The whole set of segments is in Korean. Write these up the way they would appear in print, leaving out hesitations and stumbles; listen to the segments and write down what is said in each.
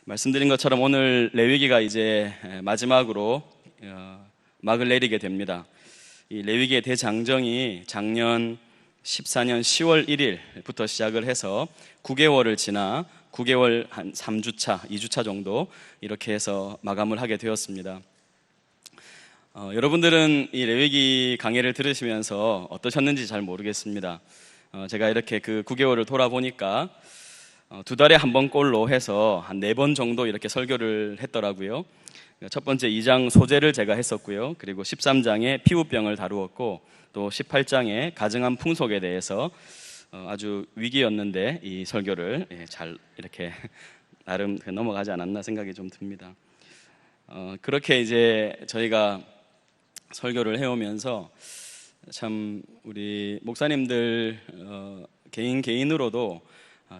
말씀드린 것처럼 오늘 레위기가 이제 마지막으로 막을 내리게 됩니다. 이 레위기의 대장정이 작년 14년 10월 1일부터 시작을 해서 9개월을 지나 9개월 한 3주차, 2주차 정도 이렇게 해서 마감을 하게 되었습니다. 여러분들은 이 레위기 강해를 들으시면서 어떠셨는지 잘 모르겠습니다. 제가 이렇게 그 9개월을 돌아보니까 2달에 한 번꼴로 해서 한 4번 정도 이렇게 설교를 했더라고요. 첫 번째 2장 소재를 제가 했었고요. 그리고 13장에 피부병을 다루었고, 또 18장에 가증한 풍속에 대해서 아주 위기였는데 이 설교를 잘 이렇게 나름 넘어가지 않았나 생각이 좀 듭니다. 그렇게 이제 저희가 설교를 해오면서 참 우리 목사님들 개인으로도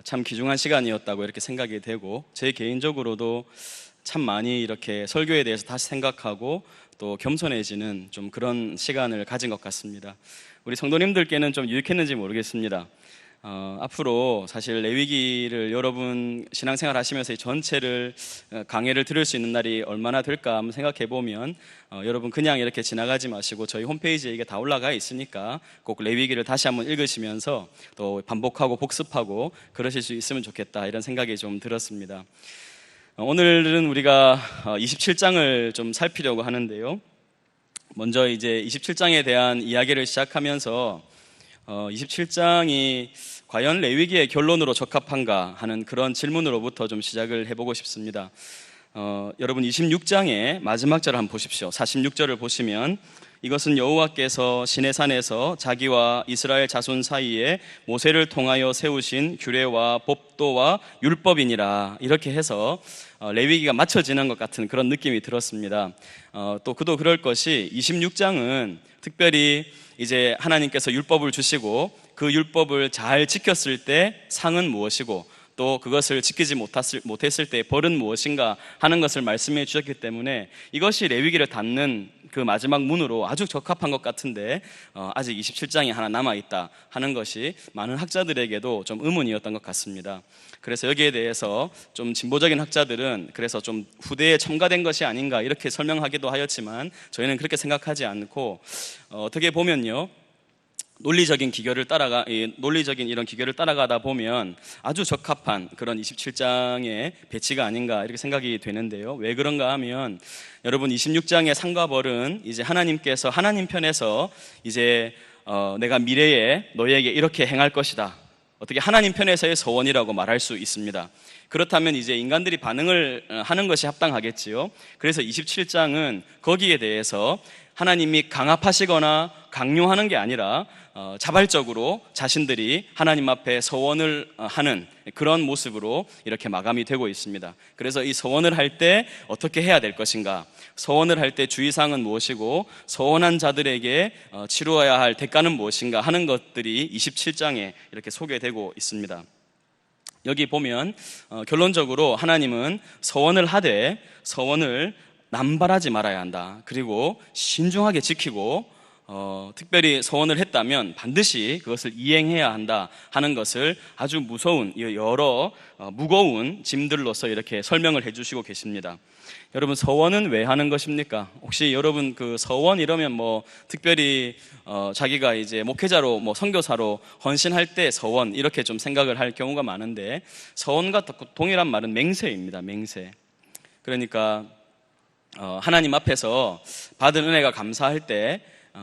참 귀중한 시간이었다고 이렇게 생각이 되고, 제 개인적으로도 참 많이 이렇게 설교에 대해서 다시 생각하고 또 겸손해지는 좀 그런 시간을 가진 것 같습니다. 우리 성도님들께는 좀 유익했는지 모르겠습니다. 앞으로 사실 레위기를 여러분 신앙생활 하시면서 이 전체를 강해를 들을 수 있는 날이 얼마나 될까 한번 생각해 보면 여러분 그냥 이렇게 지나가지 마시고 저희 홈페이지에 이게 다 올라가 있으니까 꼭 레위기를 다시 한번 읽으시면서 또 반복하고 복습하고 그러실 수 있으면 좋겠다, 이런 생각이 좀 들었습니다. 오늘은 우리가 27장을 좀 살피려고 하는데요. 먼저 이제 27장에 대한 이야기를 시작하면서 27장이 과연 레위기의 결론으로 적합한가 하는 그런 질문으로부터 좀 시작을 해보고 싶습니다. 여러분 26장의 마지막 절을 한번 보십시오. 46절을 보시면 이것은 여호와께서 시내산에서 자기와 이스라엘 자손 사이에 모세를 통하여 세우신 규례와 법도와 율법이니라, 이렇게 해서 레위기가 맞춰지는 것 같은 그런 느낌이 들었습니다. 또 그도 그럴 것이 26장은 특별히 이제 하나님께서 율법을 주시고 그 율법을 잘 지켰을 때 상은 무엇이고 또 그것을 지키지 못했을 때 벌은 무엇인가 하는 것을 말씀해 주셨기 때문에 이것이 레위기를 닫는 그 마지막 문으로 아주 적합한 것 같은데 아직 27장이 하나 남아있다 하는 것이 많은 학자들에게도 좀 의문이었던 것 같습니다. 그래서 여기에 대해서 좀 진보적인 학자들은 그래서 좀 후대에 첨가된 것이 아닌가 이렇게 설명하기도 하였지만 저희는 그렇게 생각하지 않고 어떻게 보면요, 논리적인 이런 기교를 따라가다 보면 아주 적합한 그런 27장의 배치가 아닌가 이렇게 생각이 되는데요. 왜 그런가 하면 여러분 26장의 상과 벌은 이제 하나님께서 하나님 편에서 이제 내가 미래에 너희에게 이렇게 행할 것이다, 어떻게 하나님 편에서의 서원이라고 말할 수 있습니다. 그렇다면 이제 인간들이 반응을 하는 것이 합당하겠지요. 그래서 27장은 거기에 대해서 하나님이 강압하시거나 강요하는 게 아니라 자발적으로 자신들이 하나님 앞에 서원을 하는 그런 모습으로 이렇게 마감이 되고 있습니다. 그래서 이 서원을 할 때 어떻게 해야 될 것인가, 서원을 할 때 주의사항은 무엇이고 서원한 자들에게 치루어야 할 대가는 무엇인가 하는 것들이 27장에 이렇게 소개되고 있습니다. 여기 보면 결론적으로 하나님은 서원을 하되 서원을 남발하지 말아야 한다, 그리고 신중하게 지키고 특별히 서원을 했다면 반드시 그것을 이행해야 한다 하는 것을 아주 여러 무거운 짐들로서 이렇게 설명을 해주시고 계십니다. 여러분 서원은 왜 하는 것입니까? 혹시 여러분 그 서원 이러면 뭐 특별히 자기가 이제 목회자로 선교사로 헌신할 때 서원 이렇게 좀 생각을 할 경우가 많은데, 서원과 동일한 말은 맹세입니다. 맹세. 그러니까 하나님 앞에서 받은 은혜가 감사할 때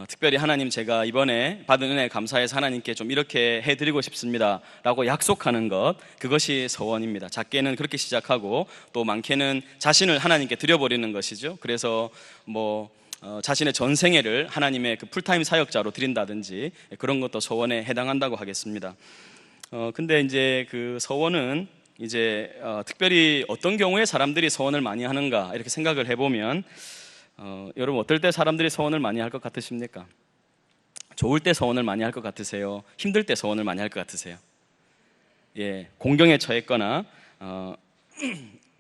특별히 하나님, 제가 이번에 받은 은혜에 감사해서 하나님께 좀 이렇게 해드리고 싶습니다 라고 약속하는 것, 그것이 서원입니다. 작게는 그렇게 시작하고 또 많게는 자신을 하나님께 드려버리는 것이죠. 그래서 자신의 전생애를 하나님의 그 풀타임 사역자로 드린다든지 그런 것도 서원에 해당한다고 하겠습니다. 근데 이제 그 서원은 이제 특별히 어떤 경우에 사람들이 서원을 많이 하는가 이렇게 생각을 해보면 여러분 어떨 때 사람들이 서원을 많이 할 것 같으십니까? 좋을 때 서원을 많이 할 것 같으세요? 힘들 때 서원을 많이 할 것 같으세요? 공경에 처했거나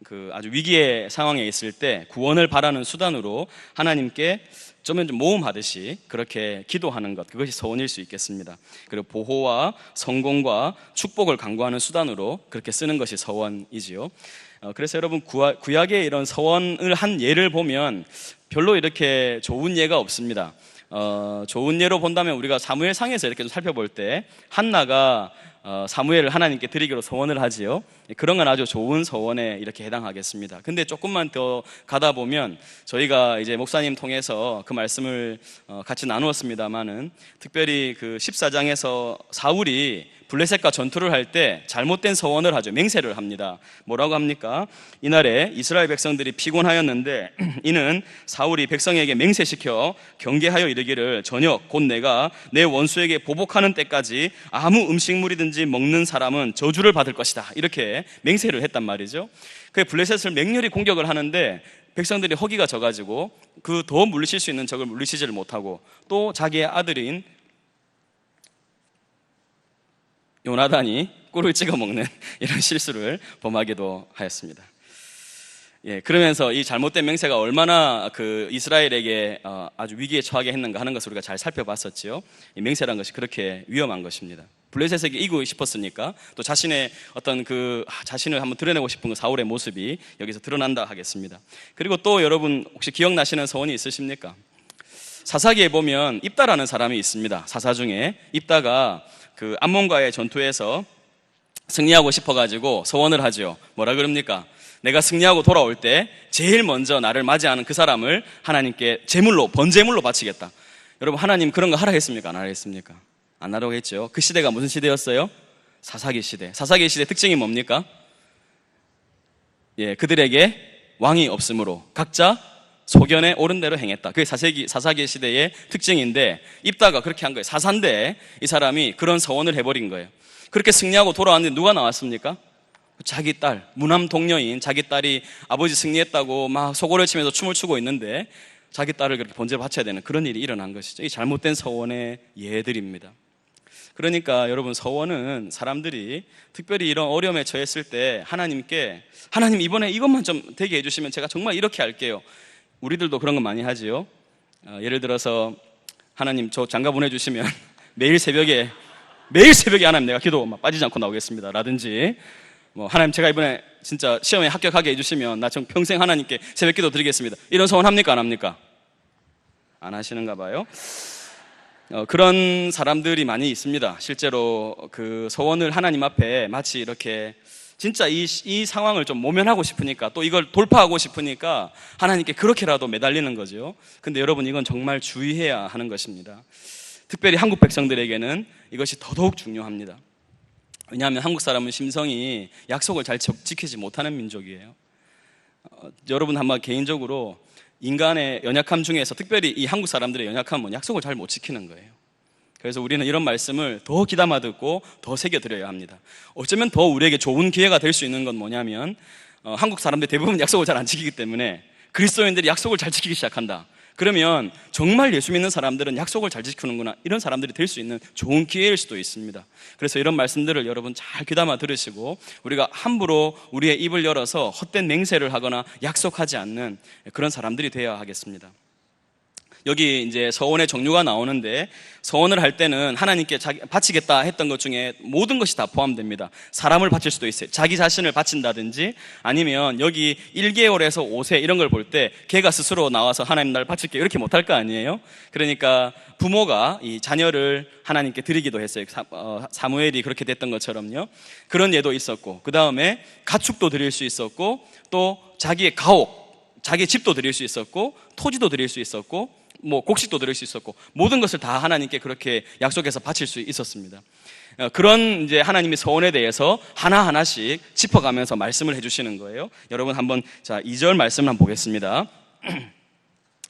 그 아주 위기의 상황에 있을 때 구원을 바라는 수단으로 하나님께 좀 모험하듯이 그렇게 기도하는 것, 그것이 서원일 수 있겠습니다. 그리고 보호와 성공과 축복을 강구하는 수단으로 그렇게 쓰는 것이 서원이지요. 그래서 여러분 구약의 이런 서원을 한 예를 보면 별로 이렇게 좋은 예가 없습니다. 좋은 예로 본다면 우리가 사무엘상에서 이렇게 좀 살펴볼 때 한나가 사무엘을 하나님께 드리기로 서원을 하지요. 그런 건 아주 좋은 서원에 이렇게 해당하겠습니다. 근데 조금만 더 가다 보면 저희가 이제 목사님 통해서 그 말씀을 같이 나누었습니다만은 특별히 그 14장에서 사울이 블레셋과 전투를 할 때 잘못된 서원을 하죠. 맹세를 합니다. 뭐라고 합니까? 이날에 이스라엘 백성들이 피곤하였는데 이는 사울이 백성에게 맹세시켜 경계하여 이르기를 저녁 곧 내가 내 원수에게 보복하는 때까지 아무 음식물이든지 먹는 사람은 저주를 받을 것이다. 이렇게 맹세를 했단 말이죠. 그 블레셋을 맹렬히 공격을 하는데 백성들이 허기가 져가지고 그 더 물리칠 수 있는 적을 물리치지를 못하고 또 자기의 아들인 요나단이 꿀을 찍어 먹는 이런 실수를 범하기도 하였습니다. 그러면서 이 잘못된 맹세가 얼마나 그 이스라엘에게 아주 위기에 처하게 했는가 하는 것을 우리가 잘 살펴봤었지요. 이 맹세란 것이 그렇게 위험한 것입니다. 블레셋에게 이기고 싶었으니까 또 자신의 어떤 그 자신을 한번 드러내고 싶은 그 사울의 모습이 여기서 드러난다 하겠습니다. 그리고 또 여러분 혹시 기억나시는 서원이 있으십니까? 사사기에 보면 입다라는 사람이 있습니다. 사사 중에 입다가 그 암몬과의 전투에서 승리하고 싶어가지고 서원을 하죠. 뭐라 그럽니까? 내가 승리하고 돌아올 때 제일 먼저 나를 맞이하는 그 사람을 하나님께 제물로 번제물로 바치겠다. 여러분 하나님 그런 거 하라 했습니까? 안 하라 했습니까? 안 하라고 했죠. 그 시대가 무슨 시대였어요? 사사기 시대. 사사기 시대 특징이 뭡니까? 그들에게 왕이 없으므로 각자 소견에 옳은 대로 행했다. 그게 사사기 시대의 특징인데 입다가 그렇게 한 거예요. 사사인데 이 사람이 그런 서원을 해버린 거예요. 그렇게 승리하고 돌아왔는데 누가 나왔습니까? 자기 딸, 무남 동녀인 자기 딸이 아버지 승리했다고 막 소고를 치면서 춤을 추고 있는데 자기 딸을 그렇게 번제를 바쳐야 되는 그런 일이 일어난 것이죠. 이 잘못된 서원의 예들입니다. 그러니까 여러분 서원은 사람들이 특별히 이런 어려움에 처했을 때 하나님께 하나님 이번에 이것만 좀 되게 해주시면 제가 정말 이렇게 할게요. 우리들도 그런 거 많이 하지요. 예를 들어서 하나님 저 장가 보내주시면 매일 새벽에 하나님 내가 기도 막 빠지지 않고 나오겠습니다 라든지 뭐 하나님 제가 이번에 진짜 시험에 합격하게 해주시면 나 정 평생 하나님께 새벽 기도 드리겠습니다. 이런 소원 합니까 안 합니까? 안 하시는가 봐요. 그런 사람들이 많이 있습니다. 실제로 그 소원을 하나님 앞에 마치 이렇게 진짜 이 상황을 좀 모면하고 싶으니까 또 이걸 돌파하고 싶으니까 하나님께 그렇게라도 매달리는 거죠. 근데 여러분 이건 정말 주의해야 하는 것입니다. 특별히 한국 백성들에게는 이것이 더더욱 중요합니다. 왜냐하면 한국 사람은 심성이 약속을 잘 지키지 못하는 민족이에요. 여러분 한번 개인적으로 인간의 연약함 중에서 특별히 이 한국 사람들의 연약함은 약속을 잘 못 지키는 거예요. 그래서 우리는 이런 말씀을 더 귀담아 듣고 더 새겨드려야 합니다. 어쩌면 더 우리에게 좋은 기회가 될 수 있는 건 뭐냐면 한국 사람들 대부분 약속을 잘 안 지키기 때문에 그리스도인들이 약속을 잘 지키기 시작한다. 그러면 정말 예수 믿는 사람들은 약속을 잘 지키는구나 이런 사람들이 될 수 있는 좋은 기회일 수도 있습니다. 그래서 이런 말씀들을 여러분 잘 귀담아 들으시고 우리가 함부로 우리의 입을 열어서 헛된 맹세를 하거나 약속하지 않는 그런 사람들이 되어야 하겠습니다. 여기 이제 서원의 종류가 나오는데 서원을 할 때는 하나님께 바치겠다 했던 것 중에 모든 것이 다 포함됩니다. 사람을 바칠 수도 있어요. 자기 자신을 바친다든지 아니면 여기 1개월에서 5세 이런 걸 볼 때 걔가 스스로 나와서 하나님 날 바칠게 이렇게 못할 거 아니에요. 그러니까 부모가 이 자녀를 하나님께 드리기도 했어요. 사무엘이 그렇게 됐던 것처럼요. 그런 예도 있었고 그 다음에 가축도 드릴 수 있었고 또 자기의 가옥, 자기의 집도 드릴 수 있었고 토지도 드릴 수 있었고 뭐 곡식도 드릴 수 있었고 모든 것을 다 하나님께 그렇게 약속해서 바칠 수 있었습니다. 그런 이제 하나님의 서원에 대해서 하나하나씩 짚어가면서 말씀을 해주시는 거예요. 여러분 한번 2절 말씀을 한번 보겠습니다.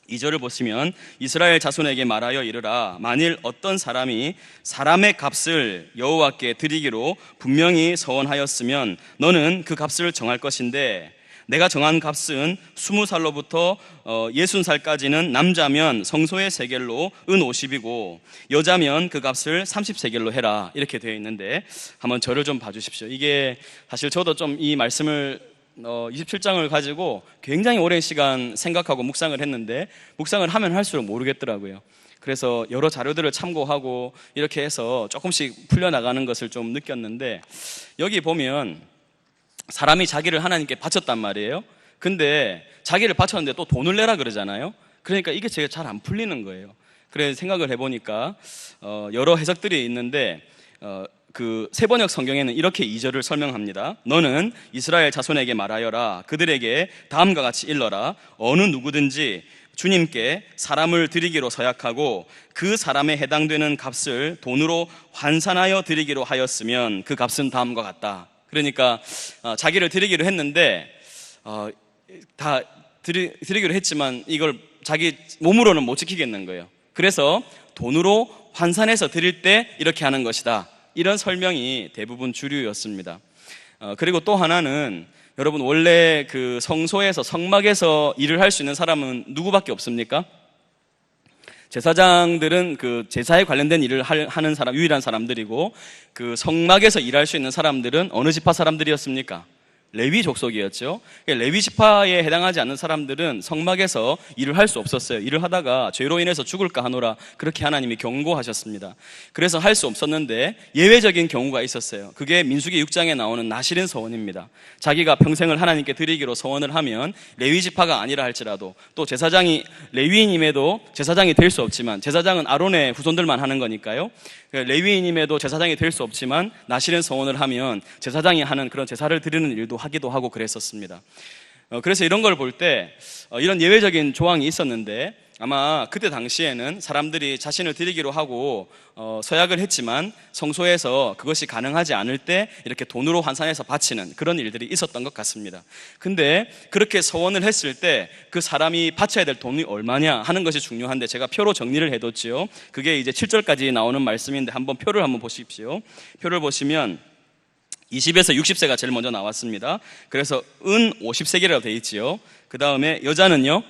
2절을 보시면 이스라엘 자손에게 말하여 이르라 만일 어떤 사람이 사람의 값을 여호와께 드리기로 분명히 서원하였으면 너는 그 값을 정할 것인데 내가 정한 값은 20살로부터 60살까지는 남자면 성소의 세겔로 은 50이고 여자면 그 값을 30세겔로 해라 이렇게 되어 있는데 한번 저를 좀 봐주십시오. 이게 사실 저도 좀 이 말씀을 27장을 가지고 굉장히 오랜 시간 생각하고 묵상을 했는데 묵상을 하면 할수록 모르겠더라고요. 그래서 여러 자료들을 참고하고 이렇게 해서 조금씩 풀려나가는 것을 좀 느꼈는데, 여기 보면 사람이 자기를 하나님께 바쳤단 말이에요. 근데 자기를 바쳤는데 또 돈을 내라 그러잖아요. 그러니까 이게 제가 잘 안 풀리는 거예요. 그래서 생각을 해보니까 여러 해석들이 있는데 그 세번역 성경에는 이렇게 2절을 설명합니다. 너는 이스라엘 자손에게 말하여라. 그들에게 다음과 같이 일러라. 어느 누구든지 주님께 사람을 드리기로 서약하고 그 사람에 해당되는 값을 돈으로 환산하여 드리기로 하였으면 그 값은 다음과 같다. 그러니까 자기를 드리기로 했는데 다 드리기로 했지만 이걸 자기 몸으로는 못 지키겠는 거예요. 그래서 돈으로 환산해서 드릴 때 이렇게 하는 것이다. 이런 설명이 대부분 주류였습니다. 그리고 또 하나는, 여러분 원래 그 성소에서 성막에서 일을 할 수 있는 사람은 누구밖에 없습니까? 제사장들은 그 제사에 관련된 일을 하는 사람, 유일한 사람들이고, 그 성막에서 일할 수 있는 사람들은 어느 지파 사람들이었습니까? 레위 족속이었죠. 레위 지파에 해당하지 않는 사람들은 성막에서 일을 할 수 없었어요. 일을 하다가 죄로 인해서 죽을까 하노라, 그렇게 하나님이 경고하셨습니다. 그래서 할 수 없었는데 예외적인 경우가 있었어요. 그게 민수기 6장에 나오는 나실은 서원입니다. 자기가 평생을 하나님께 드리기로 서원을 하면 레위 지파가 아니라 할지라도, 또 제사장이 레위인임에도 제사장이 될 수 없지만, 제사장은 아론의 후손들만 하는 거니까요. 레위인임에도 제사장이 될 수 없지만 나실은 서원을 하면 제사장이 하는 그런 제사를 드리는 일도 하기도 하고 그랬었습니다. 그래서 이런 걸 볼 때 이런 예외적인 조항이 있었는데, 아마 그때 당시에는 사람들이 자신을 드리기로 하고 서약을 했지만 성소에서 그것이 가능하지 않을 때 이렇게 돈으로 환산해서 바치는 그런 일들이 있었던 것 같습니다. 근데 그렇게 서원을 했을 때 그 사람이 바쳐야 될 돈이 얼마냐 하는 것이 중요한데, 제가 표로 정리를 해뒀지요. 그게 이제 7절까지 나오는 말씀인데 한번 표를 한번 보십시오. 표를 보시면 20에서 60세가 제일 먼저 나왔습니다. 그래서 은 50세겔이라고 되어 있지요. 그 다음에 여자는요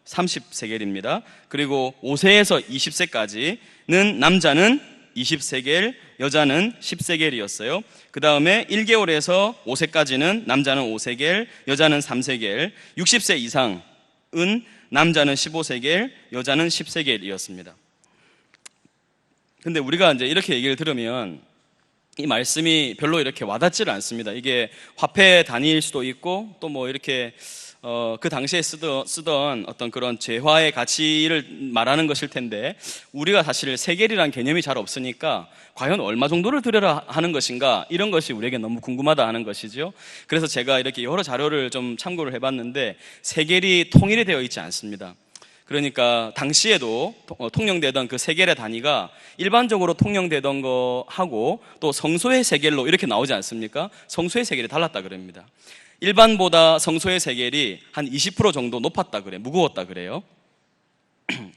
30세겔입니다. 그리고 5세에서 20세까지는 남자는 20세겔, 여자는 10세겔이었어요. 그 다음에 1개월에서 5세까지는 남자는 5세겔, 여자는 3세겔, 60세 이상은 남자는 15세겔, 여자는 10세겔이었습니다. 근데 우리가 이제 이렇게 얘기를 들으면 이 말씀이 별로 이렇게 와닿지를 않습니다. 이게 화폐 단위일 수도 있고, 또 뭐 이렇게 그 당시에 쓰던 어떤 그런 재화의 가치를 말하는 것일 텐데, 우리가 사실 세겔이라는 개념이 잘 없으니까 과연 얼마 정도를 드려라 하는 것인가, 이런 것이 우리에게 너무 궁금하다 하는 것이죠. 그래서 제가 이렇게 여러 자료를 좀 참고를 해봤는데 세겔이 통일이 되어 있지 않습니다. 그러니까 당시에도 통용되던 그 세겔의 단위가 일반적으로 통용되던 거하고 또 성소의 세겔로 이렇게 나오지 않습니까? 성소의 세겔이 달랐다 그럽니다. 일반보다 성소의 세겔이 한 20% 정도 높았다 그래요. 무거웠다 그래요.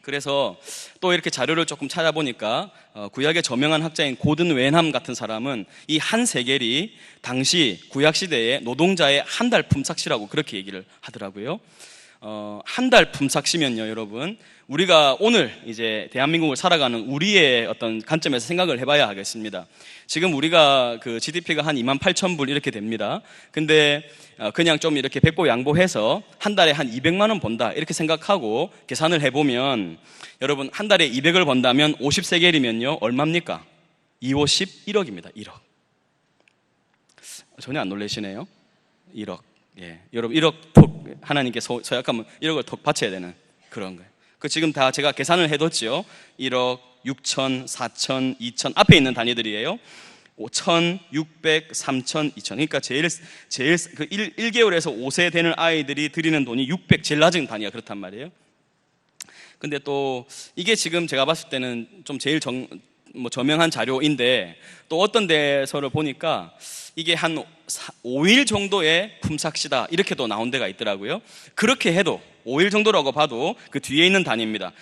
그래서 또 이렇게 자료를 조금 찾아보니까 구약의 저명한 학자인 고든 웬함 같은 사람은 이 한 세겔이 당시 구약 시대의 노동자의 한 달 품삯이라고 그렇게 얘기를 하더라고요. 한 달 품삯이면요, 여러분, 우리가 오늘 이제 대한민국을 살아가는 우리의 어떤 관점에서 생각을 해봐야 하겠습니다. 지금 우리가 그 GDP가 한 28,000불 이렇게 됩니다. 근데 그냥 좀 이렇게 백보 양보해서 한 달에 한 200만 원 번다 이렇게 생각하고 계산을 해보면, 여러분 한 달에 200을 번다면 50세겔이면요 얼마입니까? 250, 1억입니다. 1억. 전혀 안 놀라시네요. 1억. 예, 여러분 1억 톡 하나님께 서약하면 1억을 톡 바쳐야 되는 그런 거예요. 그 지금 다 제가 계산을 해뒀지요. 1억, 6천, 4천, 2천 앞에 있는 단위들이에요. 5천, 600, 3천, 2천. 그러니까 제일 그 1개월에서 5세 되는 아이들이 드리는 돈이 600, 제일 낮은 단위가 그렇단 말이에요. 근데 또 이게 지금 제가 봤을 때는 좀 제일 저명한 자료인데, 또 어떤 데서를 보니까 이게 한 5일 정도의 품삯이다 이렇게도 나온 데가 있더라고요. 그렇게 해도 5일 정도라고 봐도 그 뒤에 있는 단위입니다.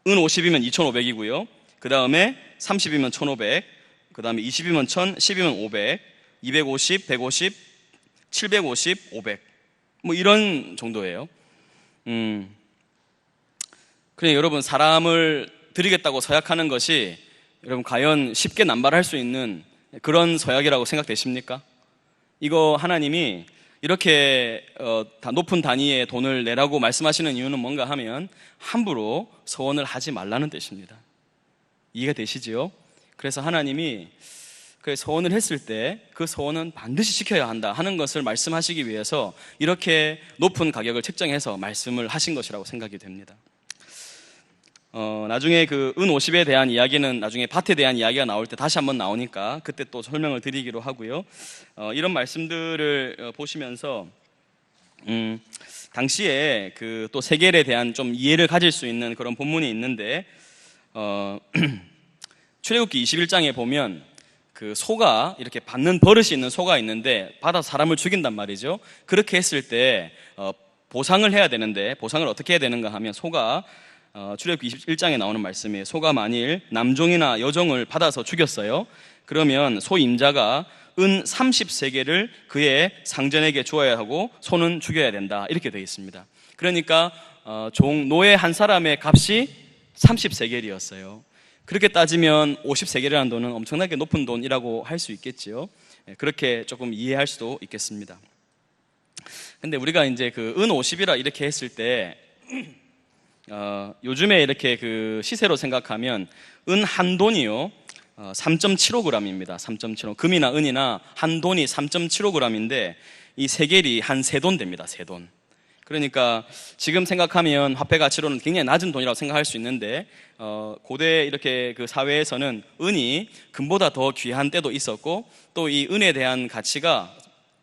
은 50이면 2,500이고요. 그 다음에 30이면 1,500, 그 다음에 20이면 1,000, 10이면 500, 250, 150, 750, 500 뭐 이런 정도예요. 그래, 여러분 사람을 드리겠다고 서약하는 것이 여러분 과연 쉽게 남발할 수 있는 그런 서약이라고 생각되십니까? 이거 하나님이 이렇게 다 높은 단위의 돈을 내라고 말씀하시는 이유는 뭔가 하면 함부로 서원을 하지 말라는 뜻입니다. 이해가 되시지요? 그래서 하나님이 그 서원을 했을 때 그 서원은 반드시 지켜야 한다 하는 것을 말씀하시기 위해서 이렇게 높은 가격을 책정해서 말씀을 하신 것이라고 생각이 됩니다. 나중에 그 은 50에 대한 이야기는 나중에 밭에 대한 이야기가 나올 때 다시 한번 나오니까 그때 또 설명을 드리기로 하고요. 이런 말씀들을 보시면서 당시에 그 또 세겔에 대한 좀 이해를 가질 수 있는 그런 본문이 있는데 출애굽기 21장에 보면 그 소가 이렇게 받는 버릇이 있는 소가 있는데 받아서 사람을 죽인단 말이죠. 그렇게 했을 때 보상을 해야 되는데 보상을 어떻게 해야 되는가 하면 소가 출애굽기 21장에 나오는 말씀이에요. 소가 만일 남종이나 여종을 받아서 죽였어요. 그러면 소 임자가 은 30세겔을 그의 상전에게 주어야 하고 소는 죽여야 된다. 이렇게 되어 있습니다. 그러니까 노예 한 사람의 값이 30세겔이었어요. 그렇게 따지면 50세겔이라는 돈은 엄청나게 높은 돈이라고 할 수 있겠지요. 그렇게 조금 이해할 수도 있겠습니다. 근데 우리가 이제 그 은 50이라 이렇게 했을 때 요즘에 이렇게 그 시세로 생각하면 은 한 돈이요 3.75g입니다. 3.75 금이나 은이나 한 돈이 3.75g인데 이 세겔이 한 세 돈 됩니다. 세 돈. 그러니까 지금 생각하면 화폐 가치로는 굉장히 낮은 돈이라고 생각할 수 있는데 고대 이렇게 그 사회에서는 은이 금보다 더 귀한 때도 있었고 또 이 은에 대한 가치가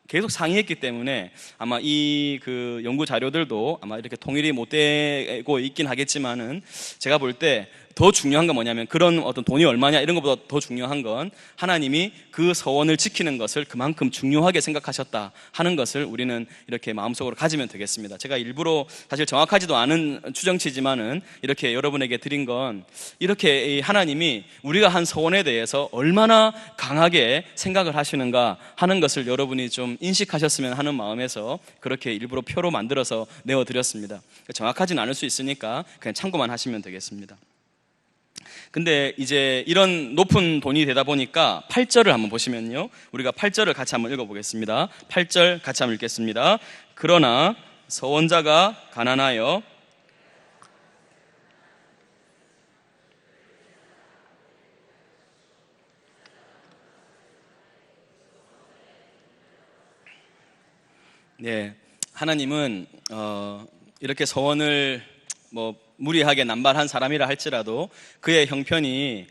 계속 상이했기 때문에 아마 이 그 연구 자료들도 아마 이렇게 통일이 못 되고 있긴 하겠지만은 제가 볼 때 더 중요한 건 뭐냐면 그런 어떤 돈이 얼마냐 이런 것보다 더 중요한 건 하나님이 그 서원을 지키는 것을 그만큼 중요하게 생각하셨다 하는 것을 우리는 이렇게 마음속으로 가지면 되겠습니다. 제가 일부러 사실 정확하지도 않은 추정치지만은 이렇게 여러분에게 드린 건 이렇게 하나님이 우리가 한 서원에 대해서 얼마나 강하게 생각을 하시는가 하는 것을 여러분이 좀 인식하셨으면 하는 마음에서 그렇게 일부러 표로 만들어서 내어드렸습니다. 정확하진 않을 수 있으니까 그냥 참고만 하시면 되겠습니다. 근데 이제 이런 높은 돈이 되다 보니까 8절을 한번 보시면요. 우리가 8절을 같이 한번 읽어보겠습니다. 8절 같이 한번 읽겠습니다. 그러나 서원자가 가난하여 네, 하나님은 이렇게 서원을 무리하게 남발한 사람이라 할지라도 그의 형편이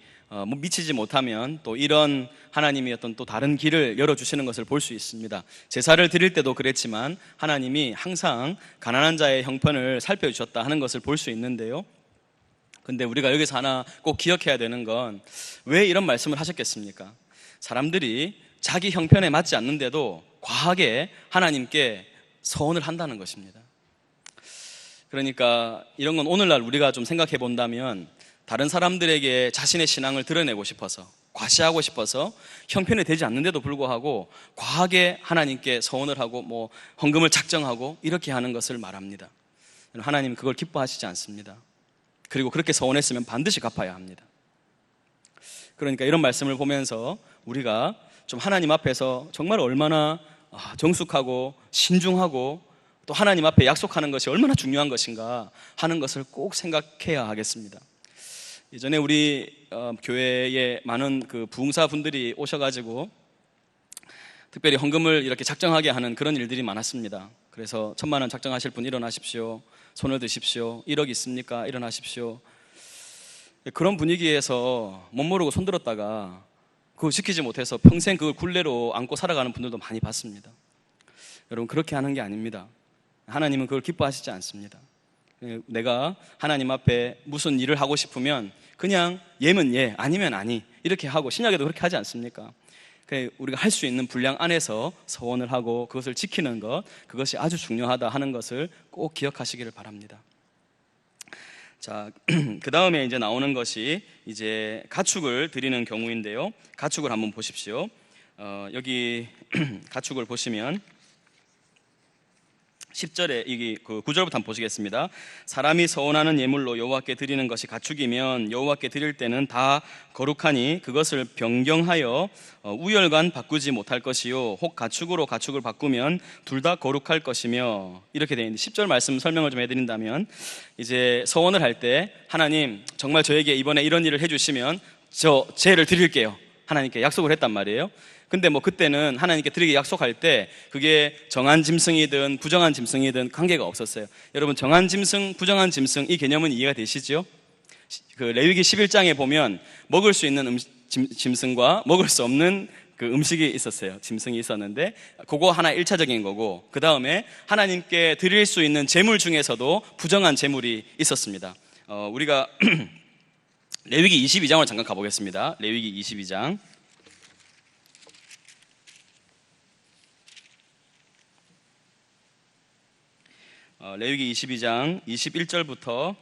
미치지 못하면 또 이런 하나님이 어떤 또 다른 길을 열어주시는 것을 볼 수 있습니다. 제사를 드릴 때도 그랬지만 하나님이 항상 가난한 자의 형편을 살펴주셨다 하는 것을 볼 수 있는데요. 근데 우리가 여기서 하나 꼭 기억해야 되는 건 왜 이런 말씀을 하셨겠습니까? 사람들이 자기 형편에 맞지 않는데도 과하게 하나님께 서원을 한다는 것입니다. 그러니까 이런 건 오늘날 우리가 좀 생각해 본다면 다른 사람들에게 자신의 신앙을 드러내고 싶어서 과시하고 싶어서 형편이 되지 않는데도 불구하고 과하게 하나님께 서원을 하고 헌금을 작정하고 이렇게 하는 것을 말합니다. 하나님 그걸 기뻐하시지 않습니다. 그리고 그렇게 서원했으면 반드시 갚아야 합니다. 그러니까 이런 말씀을 보면서 우리가 좀 하나님 앞에서 정말 얼마나 정숙하고 신중하고 또 하나님 앞에 약속하는 것이 얼마나 중요한 것인가 하는 것을 꼭 생각해야 하겠습니다. 예전에 우리 교회에 많은 그 부흥사 분들이 오셔가지고 특별히 헌금을 이렇게 작정하게 하는 그런 일들이 많았습니다. 그래서 1,000만 원 작정하실 분 일어나십시오. 손을 드십시오. 1억 있습니까? 일어나십시오. 그런 분위기에서 못 모르고 손들었다가 그걸 지키지 못해서 평생 그걸 굴레로 안고 살아가는 분들도 많이 봤습니다. 여러분 그렇게 하는 게 아닙니다. 하나님은 그걸 기뻐하시지 않습니다. 내가 하나님 앞에 무슨 일을 하고 싶으면 그냥 예면 예, 아니면 아니 이렇게 하고 신약에도 그렇게 하지 않습니까? 우리가 할 수 있는 분량 안에서 서원을 하고 그것을 지키는 것, 그것이 아주 중요하다 하는 것을 꼭 기억하시기를 바랍니다. 자, 그 다음에 이제 나오는 것이 이제 가축을 드리는 경우인데요. 가축을 한번 보십시오. 여기 가축을 보시면 10절에 이게 그 9절부터 한번 보시겠습니다. 사람이 서원하는 예물로 여호와께 드리는 것이 가축이면 여호와께 드릴 때는 다 거룩하니 그것을 변경하여 우열간 바꾸지 못할 것이요 혹 가축으로 가축을 바꾸면 둘 다 거룩할 것이며, 이렇게 되어 있는데 10절 말씀 설명을 좀 해드린다면, 이제 서원을 할 때 하나님 정말 저에게 이번에 이런 일을 해주시면 저 죄를 드릴게요, 하나님께 약속을 했단 말이에요. 근데 뭐 그때는 하나님께 드리기 약속할 때 그게 정한 짐승이든 부정한 짐승이든 관계가 없었어요. 여러분, 정한 짐승, 부정한 짐승, 이 개념은 이해가 되시죠? 그 레위기 11장에 보면 먹을 수 있는 짐승과 먹을 수 없는 그 음식이 있었어요. 짐승이 있었는데 그거 하나 1차적인 거고, 그 다음에 하나님께 드릴 수 있는 제물 중에서도 부정한 제물이 있었습니다. 우리가 레위기 22장으로 잠깐 가보겠습니다. 레위기 22장. 레위기 22장 21절부터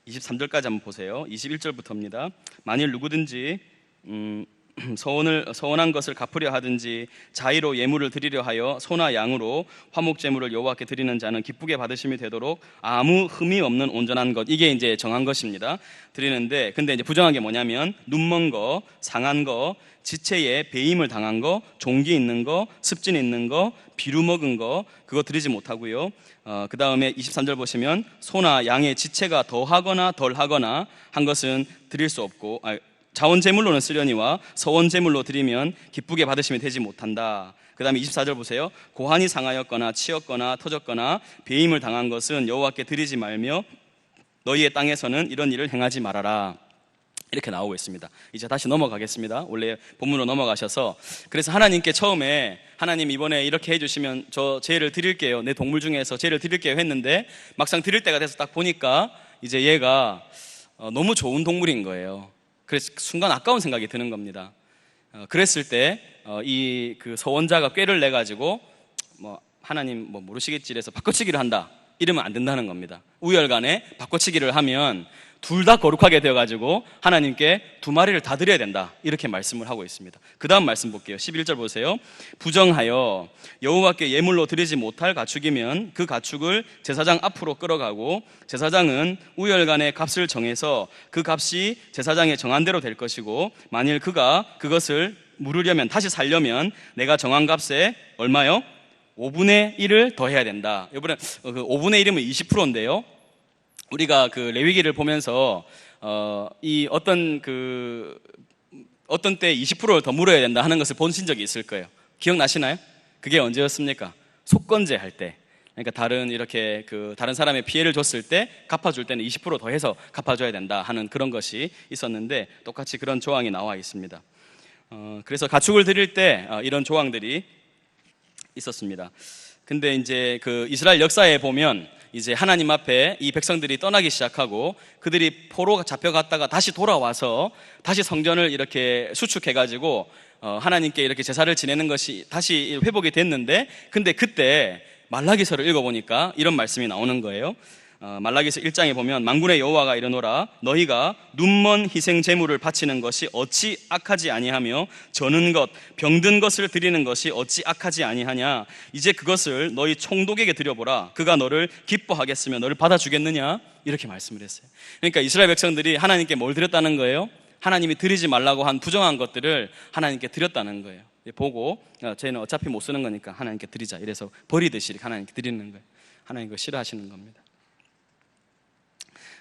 23절까지 한번 보세요. 21절부터입니다. 만일 누구든지 서원한 것을 갚으려 하든지 자의로 예물을 드리려 하여 소나 양으로 화목 제물을 여호와께 드리는 자는 기쁘게 받으심이 되도록 아무 흠이 없는 온전한 것, 이게 이제 정한 것입니다. 드리는데, 근데 이제 부정한 게 뭐냐면 눈먼 거, 상한 거, 지체에 배임을 당한 거, 종기 있는 거, 습진 있는 거, 비루 먹은 거, 그거 드리지 못하고요. 그 다음에 23절 보시면 소나 양의 지체가 더하거나 덜하거나 한 것은 드릴 수 없고, 자원 제물로는 쓰려니와 서원 제물로 드리면 기쁘게 받으시면 되지 못한다. 그 다음에 24절 보세요. 고환이 상하였거나 치였거나 터졌거나 배임을 당한 것은 여호와께 드리지 말며 너희의 땅에서는 이런 일을 행하지 말아라. 이렇게 나오고 있습니다. 이제 다시 넘어가겠습니다. 원래 본문으로 넘어가셔서, 그래서 하나님께 처음에 하나님 이번에 이렇게 해주시면 저 죄를 드릴게요, 내 동물 중에서 죄를 드릴게요 했는데 막상 드릴 때가 돼서 딱 보니까 이제 얘가 너무 좋은 동물인 거예요. 그래서 순간 아까운 생각이 드는 겁니다. 그랬을 때 이 그 서원자가 꾀를 내 가지고 뭐 하나님 뭐 모르시겠지 이래서 바꿔치기를 한다, 이러면 안 된다는 겁니다. 우열간에 바꿔치기를 하면 둘 다 거룩하게 되어가지고 하나님께 두 마리를 다 드려야 된다, 이렇게 말씀을 하고 있습니다. 그 다음 말씀 볼게요. 11절 보세요. 부정하여 여호와께 예물로 드리지 못할 가축이면 그 가축을 제사장 앞으로 끌어가고 제사장은 우열간의 값을 정해서 그 값이 제사장의 정한 대로 될 것이고, 만일 그가 그것을 물으려면, 다시 살려면 내가 정한 값에 얼마요? 5분의 1을 더해야 된다. 이번에 그 5분의 1이면 20%인데요. 우리가 그 레위기를 보면서 이 어떤 때 20%를 더 물어야 된다 하는 것을 보신 적이 있을 거예요. 기억나시나요? 그게 언제였습니까? 속건제 할 때. 그러니까 다른 사람의 피해를 줬을 때 갚아줄 때는 20% 더해서 갚아줘야 된다 하는 그런 것이 있었는데, 똑같이 그런 조항이 나와 있습니다. 그래서 가축을 드릴 때 이런 조항들이 있었습니다. 근데 이제 그 이스라엘 역사에 보면 이제 하나님 앞에 이 백성들이 떠나기 시작하고 그들이 포로 잡혀갔다가 다시 돌아와서 다시 성전을 이렇게 수축해가지고 하나님께 이렇게 제사를 지내는 것이 다시 회복이 됐는데, 근데 그때 말라기서를 읽어보니까 이런 말씀이 나오는 거예요. 말라기서 1장에 보면 만군의 여호와가 이르노라 너희가 눈먼 희생 제물을 바치는 것이 어찌 악하지 아니하며 저는 것 병든 것을 드리는 것이 어찌 악하지 아니하냐. 이제 그것을 너희 총독에게 드려보라. 그가 너를 기뻐하겠으며 너를 받아주겠느냐. 이렇게 말씀을 했어요. 그러니까 이스라엘 백성들이 하나님께 뭘 드렸다는 거예요? 하나님이 드리지 말라고 한 부정한 것들을 하나님께 드렸다는 거예요. 보고 저희는 어차피 못 쓰는 거니까 하나님께 드리자, 이래서 버리듯이 하나님께 드리는 거예요. 하나님 그거 싫어하시는 겁니다.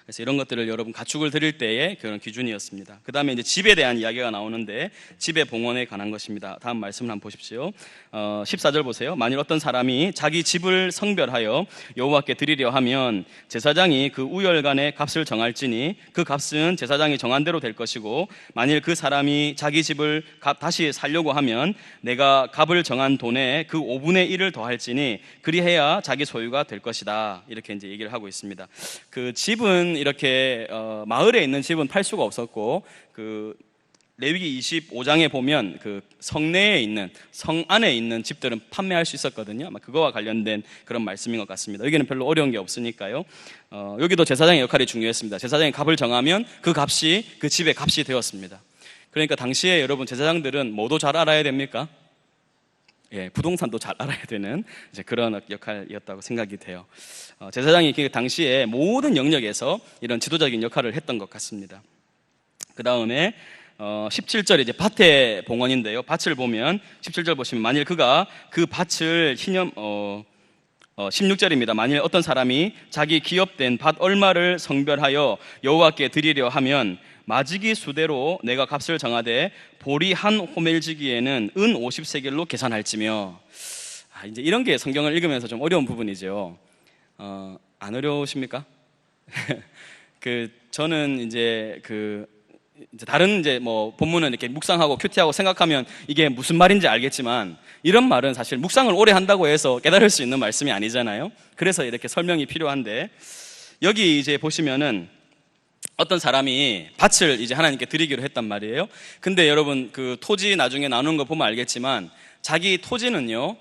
그래서 이런 것들을 여러분 가축을 드릴 때의 그런 기준이었습니다. 그 다음에 이제 집에 대한 이야기가 나오는데, 집의 봉헌에 관한 것입니다. 다음 말씀을 한번 보십시오. 14절 보세요. 만일 어떤 사람이 자기 집을 성별하여 여호와께 드리려 하면 제사장이 그 우열간의 값을 정할지니 그 값은 제사장이 정한 대로 될 것이고, 만일 그 사람이 자기 집을 다시 살려고 하면 내가 값을 정한 돈에 그 5분의 1을 더할지니 그리해야 자기 소유가 될 것이다. 이렇게 이제 얘기를 하고 있습니다. 그 집은 이렇게 마을에 있는 집은 팔 수가 없었고, 그 레위기 25장에 보면 그 성내에 있는, 성 안에 있는 집들은 판매할 수 있었거든요. 아마 그거와 관련된 그런 말씀인 것 같습니다. 여기는 별로 어려운 게 없으니까요. 여기도 제사장의 역할이 중요했습니다. 제사장이 값을 정하면 그 값이 그 집의 값이 되었습니다. 그러니까 당시에 여러분 제사장들은 뭐도 잘 알아야 됩니까? 예, 부동산도 잘 알아야 되는 이제 그런 역할이었다고 생각이 돼요. 제사장이 그 당시에 모든 영역에서 이런 지도적인 역할을 했던 것 같습니다. 그 다음에 17절 이제 밭의 봉헌인데요. 밭을 보면 17절 보시면 만일 그가 그 밭을 16절입니다. 만일 어떤 사람이 자기 기업된 밭 얼마를 성별하여 여호와께 드리려 하면 마지기 수대로 내가 값을 정하되 보리 한 호멜지기에는 은 50세겔로 계산할지며. 이제 이런 게 성경을 읽으면서 좀 어려운 부분이죠. 안 어려우십니까? 저는 이제 다른 이제 뭐 본문은 이렇게 묵상하고 큐티하고 생각하면 이게 무슨 말인지 알겠지만, 이런 말은 사실 묵상을 오래 한다고 해서 깨달을 수 있는 말씀이 아니잖아요. 그래서 이렇게 설명이 필요한데, 여기 이제 보시면은 어떤 사람이 밭을 이제 하나님께 드리기로 했단 말이에요. 근데 여러분 그 토지 나중에 나누는 거 보면 알겠지만, 자기 토지는요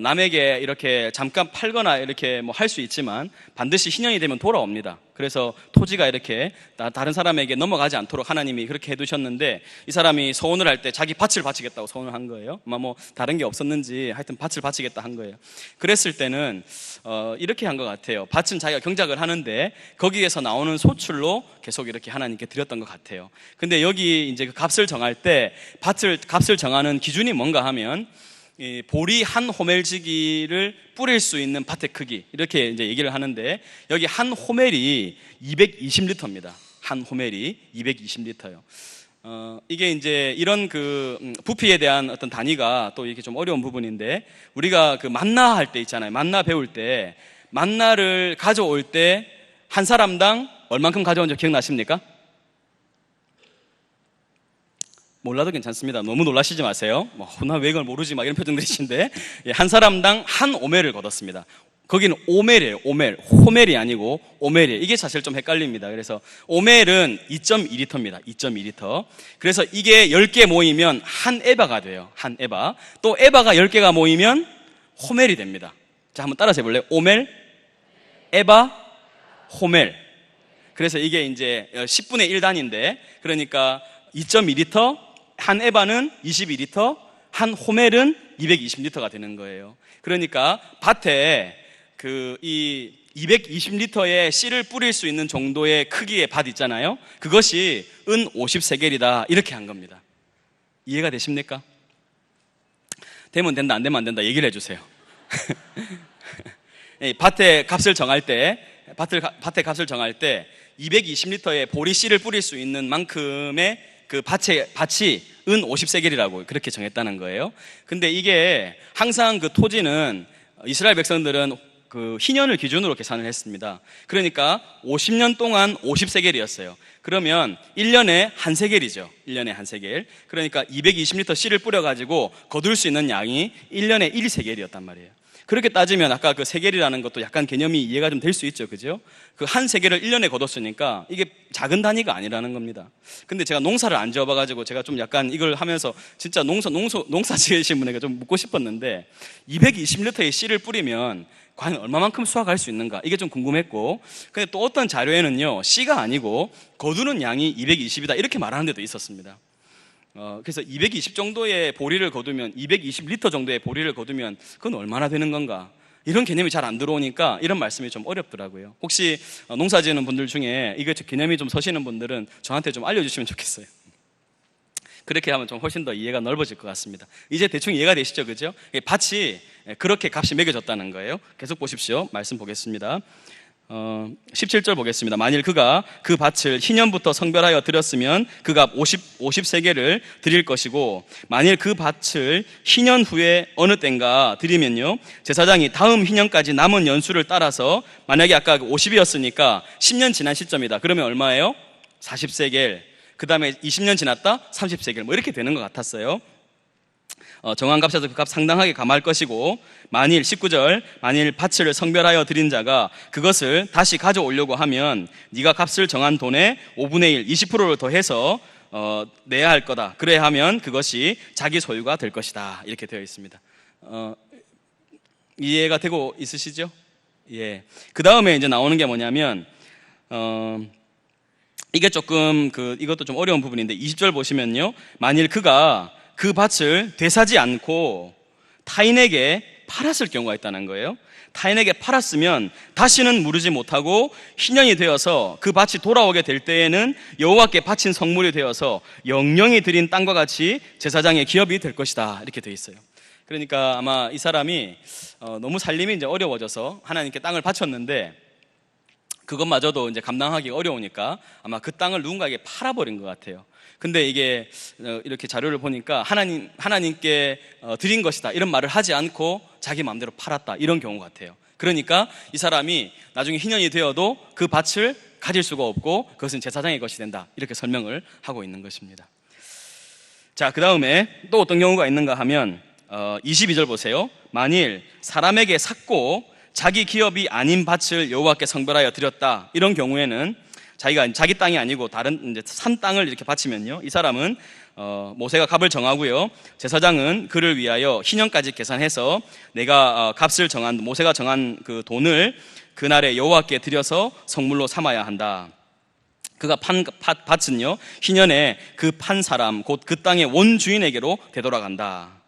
남에게 이렇게 잠깐 팔거나 이렇게 뭐 할 수 있지만 반드시 희년이 되면 돌아옵니다. 그래서 토지가 이렇게 다른 사람에게 넘어가지 않도록 하나님이 그렇게 해두셨는데, 이 사람이 서원을 할 때 자기 밭을 바치겠다고 서원을 한 거예요. 아마 뭐 다른 게 없었는지 하여튼 밭을 바치겠다 한 거예요. 그랬을 때는 이렇게 한 것 같아요. 밭은 자기가 경작을 하는데 거기에서 나오는 소출로 계속 이렇게 하나님께 드렸던 것 같아요. 근데 여기 이제 그 값을 정할 때 값을 정하는 기준이 뭔가 하면, 이 보리 한 호멜지기를 뿌릴 수 있는 밭의 크기, 이렇게 이제 얘기를 하는데, 여기 한 호멜이 220리터입니다. 한 호멜이 220리터요. 이게 이제 이런 부피에 대한 어떤 단위가 또 이렇게 좀 어려운 부분인데, 우리가 그 만나 할 때 있잖아요. 만나 배울 때 만나를 가져올 때 한 사람당 얼만큼 가져온지 기억나십니까? 몰라도 괜찮습니다. 너무 놀라시지 마세요. 나 왜 이걸 모르지 막 이런 표정들이신데, 한 사람당 한 오멜을 거뒀습니다. 거기는 오멜이에요. 오멜. 호멜이 아니고 오멜이에요. 이게 사실 좀 헷갈립니다. 그래서 오멜은 2.2리터입니다. 2.2리터. 그래서 이게 10개 모이면 한 에바가 돼요. 한 에바. 또 에바가 10개가 모이면 호멜이 됩니다. 자, 한번 따라서 해볼래요? 오멜, 에바, 호멜. 그래서 이게 이제 10분의 1 단위인데, 그러니까 2.2리터, 한 에바는 22리터, 한 호멜은 220리터가 되는 거예요. 그러니까 밭에 이 220리터의 씨를 뿌릴 수 있는 정도의 크기의 밭 있잖아요. 그것이 은 50세겔이다, 이렇게 한 겁니다. 이해가 되십니까? 되면 된다, 안 되면 안 된다 얘기를 해주세요. 밭의 값을 정할 때 220리터의 보리 씨를 뿌릴 수 있는 만큼의 그 밭이 은 50세겔이라고 그렇게 정했다는 거예요. 근데 이게 항상 그 토지는 이스라엘 백성들은 그 희년을 기준으로 계산을 했습니다. 그러니까 50년 동안 50세겔이었어요. 그러면 1년에 한 세겔이죠. 1년에 한 세겔. 그러니까 220리터 씨를 뿌려가지고 거둘 수 있는 양이 1년에 1세겔이었단 말이에요. 그렇게 따지면 아까 그 세겔이라는 것도 약간 개념이 이해가 좀 될 수 있죠. 그죠? 그 한 세겔을 1년에 거뒀으니까 이게 작은 단위가 아니라는 겁니다. 근데 제가 농사를 안 지어봐가지고 제가 좀 약간 이걸 하면서 진짜 농사 지으신 분에게 좀 묻고 싶었는데, 220리터의 씨를 뿌리면 과연 얼마만큼 수확할 수 있는가, 이게 좀 궁금했고, 근데 또 어떤 자료에는요, 씨가 아니고 거두는 양이 220이다 이렇게 말하는 데도 있었습니다. 그래서 220 정도의 보리를 거두면, 220리터 정도의 보리를 거두면 그건 얼마나 되는 건가, 이런 개념이 잘 안 들어오니까 이런 말씀이 좀 어렵더라고요. 혹시 농사 지으는 분들 중에 이게 개념이 좀 서시는 분들은 저한테 좀 알려주시면 좋겠어요. 그렇게 하면 좀 훨씬 더 이해가 넓어질 것 같습니다. 이제 대충 이해가 되시죠? 그죠? 밭이 그렇게 값이 매겨졌다는 거예요. 계속 보십시오. 말씀 보겠습니다. 17절 보겠습니다. 만일 그가 그 밭을 희년부터 성별하여 드렸으면 그 값 50세겔을 드릴 것이고, 만일 그 밭을 희년 후에 어느 땐가 드리면요, 제사장이 다음 희년까지 남은 연수를 따라서, 만약에 아까 50이었으니까 10년 지난 시점이다. 그러면 얼마예요? 40세겔. 그 다음에 20년 지났다? 30세겔. 뭐 이렇게 되는 것 같았어요. 정한 값에서 그 값 상당하게 감할 것이고, 만일 19절 만일 밭을 성별하여 드린 자가 그것을 다시 가져오려고 하면 네가 값을 정한 돈의 5분의 1, 20%를 더해서 내야 할 거다. 그래야 하면 그것이 자기 소유가 될 것이다. 이렇게 되어 있습니다. 이해가 되고 있으시죠? 예. 그 다음에 이제 나오는 게 뭐냐면, 이게 조금 이것도 좀 어려운 부분인데, 20절 보시면요, 만일 그가 그 밭을 되사지 않고 타인에게 팔았을 경우가 있다는 거예요. 타인에게 팔았으면 다시는 무르지 못하고 희년이 되어서 그 밭이 돌아오게 될 때에는 여호와께 바친 성물이 되어서 영영이 드린 땅과 같이 제사장의 기업이 될 것이다, 이렇게 되어 있어요. 그러니까 아마 이 사람이 너무 살림이 이제 어려워져서 하나님께 땅을 바쳤는데 그것마저도 이제 감당하기 어려우니까 아마 그 땅을 누군가에게 팔아버린 것 같아요. 근데 이게 이렇게 자료를 보니까 하나님께 드린 것이다 이런 말을 하지 않고 자기 마음대로 팔았다, 이런 경우 같아요. 그러니까 이 사람이 나중에 희년이 되어도 그 밭을 가질 수가 없고 그것은 제사장의 것이 된다, 이렇게 설명을 하고 있는 것입니다. 자, 그 다음에 또 어떤 경우가 있는가 하면 22절 보세요. 만일 사람에게 샀고 자기 기업이 아닌 밭을 여호와께 성별하여 드렸다, 이런 경우에는 자기가 자기 땅이 아니고 다른 이제 산 땅을 이렇게 바치면요, 이 사람은 모세가 값을 정하고요, 제사장은 그를 위하여 희년까지 계산해서 내가 값을 정한, 모세가 정한 그 돈을 그날에 여호와께 드려서 성물로 삼아야 한다. 그가 판 밭은요, 희년에 그 판 사람 곧 그 땅의 원주인에게로 되돌아간다.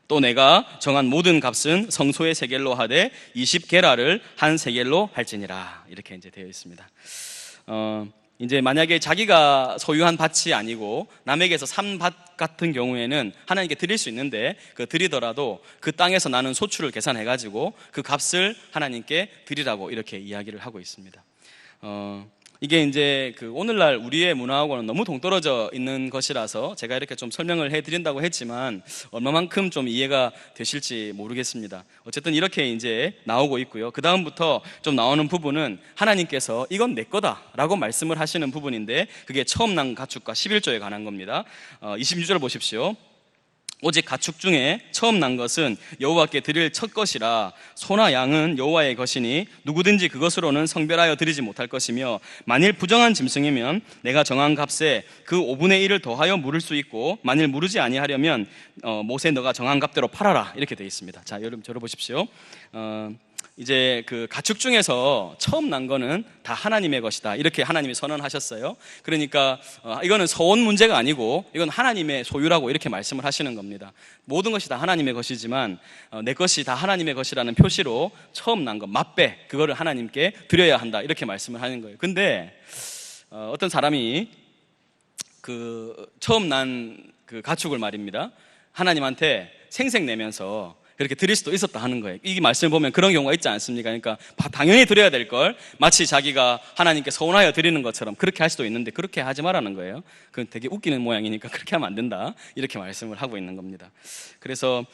또 내가 정한 모든 값은 성소의 세겔로 하되 20게라를 한 세겔로 할지니라, 이렇게 이제 되어 있습니다. 이제 만약에 자기가 소유한 밭이 아니고 남에게서 산 밭 같은 경우에는 하나님께 드릴 수 있는데 그 드리더라도 그 땅에서 나는 소출을 계산해가지고 그 값을 하나님께 드리라고 이렇게 이야기를 하고 있습니다. 이게 이제 그 오늘날 우리의 문화하고는 너무 동떨어져 있는 것이라서 제가 이렇게 좀 설명을 해드린다고 했지만 얼마만큼 좀 이해가 되실지 모르겠습니다. 어쨌든 이렇게 이제 나오고 있고요. 그 다음부터 좀 나오는 부분은 하나님께서 이건 내 거다라고 말씀을 하시는 부분인데 그게 처음 난 가축과 11조에 관한 겁니다. 26절 보십시오. 오직 가축 중에 처음 난 것은 여호와께 드릴 첫 것이라 소나 양은 여호와의 것이니 누구든지 그것으로는 성별하여 드리지 못할 것이며 만일 부정한 짐승이면 내가 정한 값에 그 5분의 1을 더하여 물을 수 있고 만일 무르지 아니하려면 모세 너가 정한 값대로 팔아라, 이렇게 되어 있습니다. 자, 여러분 들어보십시오. 이제 그 가축 중에서 처음 난 거는 다 하나님의 것이다, 이렇게 하나님이 선언하셨어요. 그러니까 이거는 서원 문제가 아니고 이건 하나님의 소유라고 이렇게 말씀을 하시는 겁니다. 모든 것이 다 하나님의 것이지만 내 것이 다 하나님의 것이라는 표시로 처음 난 것, 맛배, 그거를 하나님께 드려야 한다, 이렇게 말씀을 하는 거예요. 근데 어떤 사람이 그 처음 난 그 가축을 말입니다, 하나님한테 생색내면서 그렇게 드릴 수도 있었다 하는 거예요. 이 말씀을 보면 그런 경우가 있지 않습니까? 그러니까 당연히 드려야 될 걸 마치 자기가 하나님께 서운하여 드리는 것처럼 그렇게 할 수도 있는데 그렇게 하지 말라는 거예요. 그건 되게 웃기는 모양이니까 그렇게 하면 안 된다, 이렇게 말씀을 하고 있는 겁니다. 그래서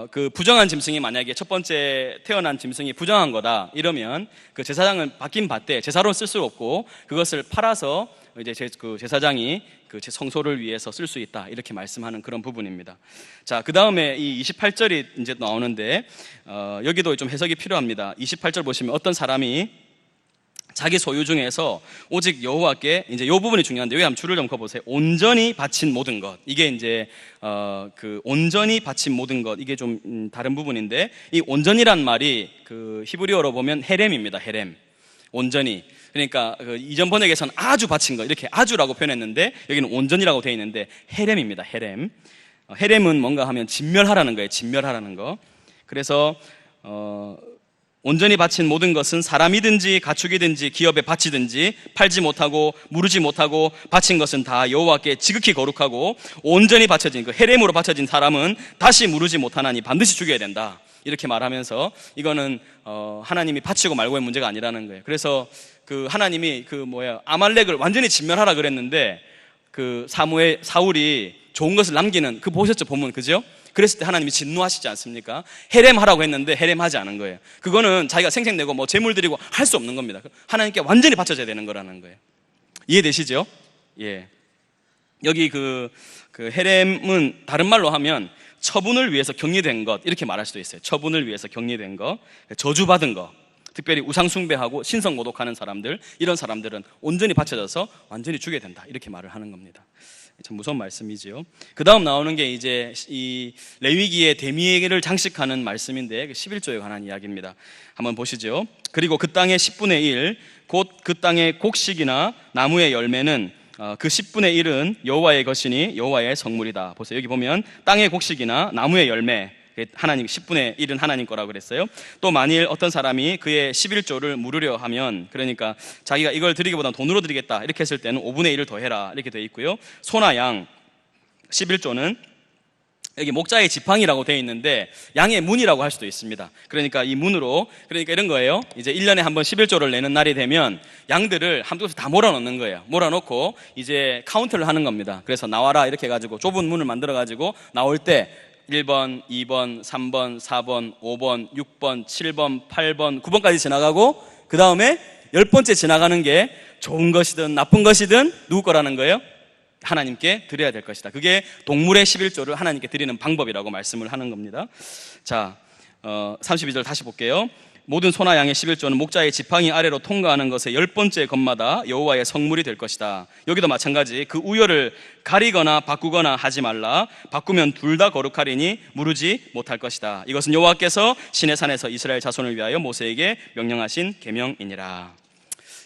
그 부정한 짐승이 만약에 첫 번째 태어난 짐승이 부정한 거다 이러면 그 제사장은 바뀐 밭대 제사로 쓸 수 없고 그것을 팔아서 이제 그 제사장이 그 성소를 위해서 쓸 수 있다, 이렇게 말씀하는 그런 부분입니다. 자, 그 다음에 이 28절이 이제 나오는데 여기도 좀 해석이 필요합니다. 28절 보시면 어떤 사람이 자기 소유 중에서 오직 여호와께, 이제 이 부분이 중요한데 여기 한번 줄을 좀 그어보세요. 온전히 바친 모든 것, 이게 이제 그 온전히 바친 모든 것, 이게 좀 다른 부분인데 이 온전이란 말이 그 히브리어로 보면 헤렘입니다. 헤렘, 온전히. 그러니까 그 이전 번역에서는 아주 바친 것, 이렇게 아주라고 표현했는데 여기는 온전이라고 되어 있는데 헤렘입니다. 헤렘. 헤렘은 뭔가 하면 진멸하라는 거예요. 진멸하라는 거. 그래서 온전히 바친 모든 것은 사람이든지 가축이든지 기업에 바치든지 팔지 못하고 무르지 못하고 바친 것은 다 여호와께 지극히 거룩하고 온전히 바쳐진 그 헤렘으로 바쳐진 사람은 다시 무르지 못하나니 반드시 죽여야 된다, 이렇게 말하면서 이거는 하나님이 바치고 말고의 문제가 아니라는 거예요. 그래서 그 하나님이 아말렉을 완전히 진멸하라 그랬는데 그 사울이 좋은 것을 남기는 그 보셨죠, 본문, 그죠? 그랬을 때 하나님이 진노하시지 않습니까? 헤렘 하라고 했는데 헤렘 하지 않은 거예요. 그거는 자기가 생색내고 뭐 재물 드리고 할 수 없는 겁니다. 하나님께 완전히 바쳐져야 되는 거라는 거예요. 이해되시죠? 예. 여기 그 헤렘은 다른 말로 하면 처분을 위해서 격리된 것, 이렇게 말할 수도 있어요. 처분을 위해서 격리된 것, 저주받은 것, 특별히 우상 숭배하고 신성 모독하는 사람들, 이런 사람들은 온전히 바쳐져서 완전히 죽여야 된다, 이렇게 말을 하는 겁니다. 참 무서운 말씀이지요. 그 다음 나오는 게 이제 이 레위기의 대미를 장식하는 말씀인데 11조에 관한 이야기입니다. 한번 보시죠. 그리고 그 땅의 10분의 1, 곧 그 땅의 곡식이나 나무의 열매는 그 10분의 1은 여호와의 것이니 여호와의 성물이다. 보세요. 여기 보면 땅의 곡식이나 나무의 열매, 하나님 10분의 1은 하나님 거라고 그랬어요. 또 만일 어떤 사람이 그의 11조를 물으려 하면, 그러니까 자기가 이걸 드리기보다 돈으로 드리겠다 이렇게 했을 때는 5분의 1을 더해라 이렇게 되어 있고요. 소나 양 11조는 여기 목자의 지팡이라고 되어 있는데 양의 문이라고 할 수도 있습니다. 그러니까 이 문으로, 그러니까 이런 거예요. 이제 1년에 한 번 11조를 내는 날이 되면 양들을 한 곳에 다 몰아넣는 거예요. 몰아넣고 이제 카운트를 하는 겁니다. 그래서 나와라 이렇게 해가지고 좁은 문을 만들어가지고 나올 때 1번, 2번, 3번, 4번, 5번, 6번, 7번, 8번, 9번까지 지나가고 그 다음에 10번째 지나가는 게 좋은 것이든 나쁜 것이든 누구 거라는 거예요? 하나님께 드려야 될 것이다. 그게 동물의 11조를 하나님께 드리는 방법이라고 말씀을 하는 겁니다. 자, 32절 다시 볼게요. 모든 소나 양의 11조는 목자의 지팡이 아래로 통과하는 것의 10번째 것마다 여호와의 성물이 될 것이다. 여기도 마찬가지, 그 우열을 가리거나 바꾸거나 하지 말라. 바꾸면 둘 다 거룩하리니 무르지 못할 것이다. 이것은 여호와께서 시내 산에서 이스라엘 자손을 위하여 모세에게 명령하신 계명이니라.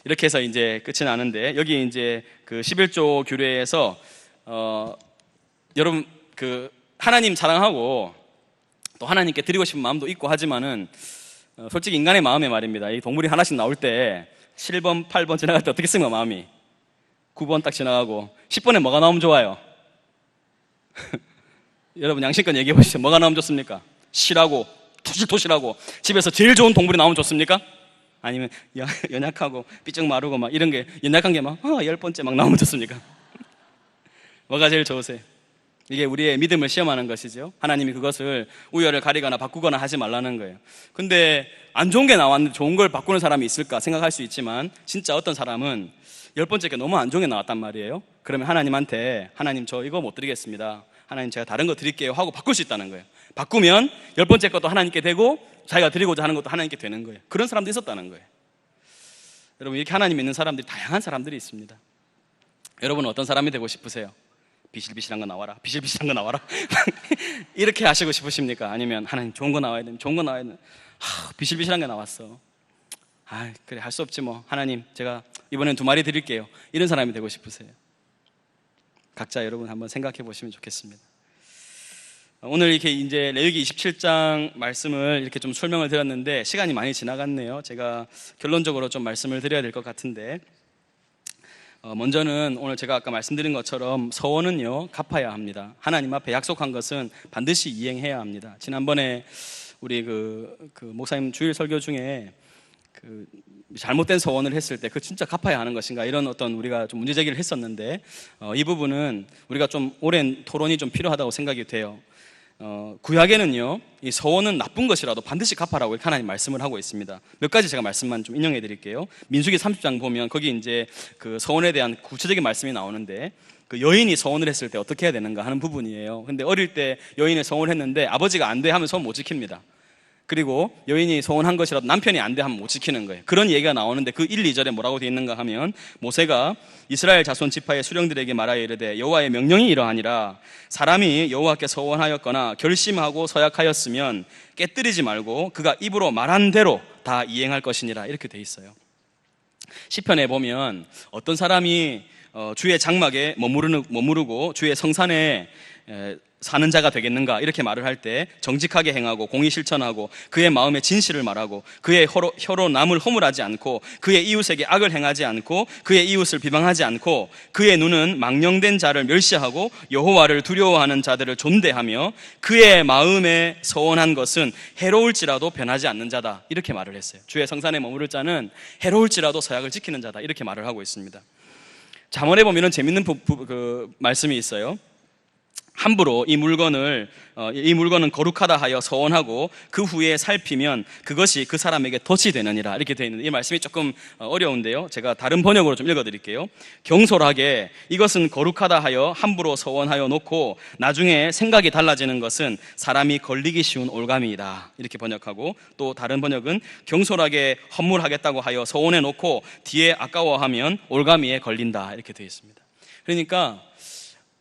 이렇게 해서 이제 끝이 나는데, 여기 이제 그 11조 규례에서 여러분 그 하나님 사랑하고 또 하나님께 드리고 싶은 마음도 있고 하지만은 솔직히 인간의 마음의 말입니다. 이 동물이 하나씩 나올 때 7번, 8번 지나갈 때 어떻게 쓴가 마음이? 9번 딱 지나가고 10번에 뭐가 나오면 좋아요? 여러분 양심껏 얘기해 보시죠. 뭐가 나오면 좋습니까? 실하고 토실토실하고 집에서 제일 좋은 동물이 나오면 좋습니까? 아니면 연약하고 삐쩍 마르고 막 이런 게, 연약한 게 막 10번째 막 나오면 좋습니까? 뭐가 제일 좋으세요? 이게 우리의 믿음을 시험하는 것이죠. 하나님이 그것을 우열을 가리거나 바꾸거나 하지 말라는 거예요. 근데 안 좋은 게 나왔는데 좋은 걸 바꾸는 사람이 있을까 생각할 수 있지만, 진짜 어떤 사람은 10번째 게 너무 안 좋은 게 나왔단 말이에요. 그러면 하나님한테, 하나님 저 이거 못 드리겠습니다, 하나님 제가 다른 거 드릴게요 하고 바꿀 수 있다는 거예요. 바꾸면 10번째 것도 하나님께 되고 자기가 드리고자 하는 것도 하나님께 되는 거예요. 그런 사람도 있었다는 거예요. 여러분, 이렇게 하나님 믿는 사람들이, 다양한 사람들이 있습니다. 여러분은 어떤 사람이 되고 싶으세요? 비실비실한 거 나와라, 비실비실한 거 나와라 이렇게 하시고 싶으십니까? 아니면 하나님 좋은 거 나와야 돼, 좋은 거 나와야 돼, 비실비실한 게 나왔어, 그래 할 수 없지 뭐, 하나님 제가 이번엔 2마리 드릴게요, 이런 사람이 되고 싶으세요? 각자 여러분 한번 생각해 보시면 좋겠습니다. 오늘 이렇게 이제 레위기 27장 말씀을 이렇게 좀 설명을 드렸는데 시간이 많이 지나갔네요. 제가 결론적으로 좀 말씀을 드려야 될 것 같은데, 먼저는 오늘 제가 아까 말씀드린 것처럼 서원은요 갚아야 합니다. 하나님 앞에 약속한 것은 반드시 이행해야 합니다. 지난번에 우리 그 목사님 주일 설교 중에 그 잘못된 서원을 했을 때 그 진짜 갚아야 하는 것인가, 이런 어떤 우리가 좀 문제 제기를 했었는데, 이 부분은 우리가 좀 오랜 토론이 좀 필요하다고 생각이 돼요. 구약에는요 이 서원은 나쁜 것이라도 반드시 갚아라고 이렇게 하나님 말씀을 하고 있습니다. 몇 가지 제가 말씀만 좀 인용해 드릴게요. 민수기 30장 보면 거기 이제 그 서원에 대한 구체적인 말씀이 나오는데, 그 여인이 서원을 했을 때 어떻게 해야 되는가 하는 부분이에요. 근데 어릴 때 여인이 서원을 했는데 아버지가 안 돼 하면 서원 못 지킵니다. 그리고 여인이 서원한 것이라도 남편이 안 돼 하면 못 지키는 거예요. 그런 얘기가 나오는데 그 1, 2절에 뭐라고 되어 있는가 하면, 모세가 이스라엘 자손 지파의 수령들에게 말하여 이르되 여호와의 명령이 이러하니라. 사람이 여호와께 서원하였거나 결심하고 서약하였으면 깨뜨리지 말고 그가 입으로 말한 대로 다 이행할 것이니라. 이렇게 되어 있어요. 시편에 보면 어떤 사람이 주의 장막에 머무르고 주의 성산에 사는 자가 되겠는가 이렇게 말을 할 때, 정직하게 행하고 공의 실천하고 그의 마음에 진실을 말하고 그의 혀로 남을 허물하지 않고 그의 이웃에게 악을 행하지 않고 그의 이웃을 비방하지 않고 그의 눈은 망령된 자를 멸시하고 여호와를 두려워하는 자들을 존대하며 그의 마음에 서원한 것은 해로울지라도 변하지 않는 자다, 이렇게 말을 했어요. 주의 성산에 머무를 자는 해로울지라도 서약을 지키는 자다, 이렇게 말을 하고 있습니다. 잠언에 보면 재밌는 그 말씀이 있어요. 함부로 이 물건은 거룩하다 하여 서원하고 그 후에 살피면 그것이 그 사람에게 덫이 되느니라, 이렇게 되어 있는데, 이 말씀이 조금 어려운데요, 제가 다른 번역으로 좀 읽어드릴게요. 경솔하게 이것은 거룩하다 하여 함부로 서원하여 놓고 나중에 생각이 달라지는 것은 사람이 걸리기 쉬운 올가미이다, 이렇게 번역하고, 또 다른 번역은 경솔하게 헌물하겠다고 하여 서원해 놓고 뒤에 아까워하면 올가미에 걸린다, 이렇게 되어 있습니다. 그러니까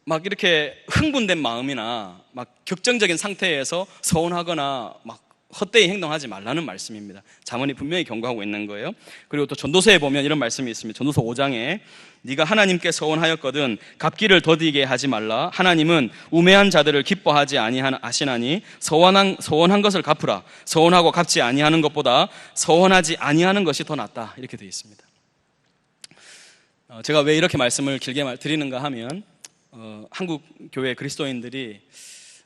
막 이렇게 흥분된 마음이나 막 격정적인 상태에서 서원하거나 막 헛되이 행동하지 말라는 말씀입니다. 잠언이 분명히 경고하고 있는 거예요. 그리고 또 전도서에 보면 이런 말씀이 있습니다. 전도서 5장에 네가 하나님께 서원하였거든 갚기를 더디게 하지 말라. 하나님은 우매한 자들을 기뻐하지 아니하시나니 서원한 것을 갚으라. 서원하고 갚지 아니하는 것보다 서원하지 아니하는 것이 더 낫다. 이렇게 되어 있습니다. 제가 왜 이렇게 말씀을 길게 드리는가 하면 한국 교회 그리스도인들이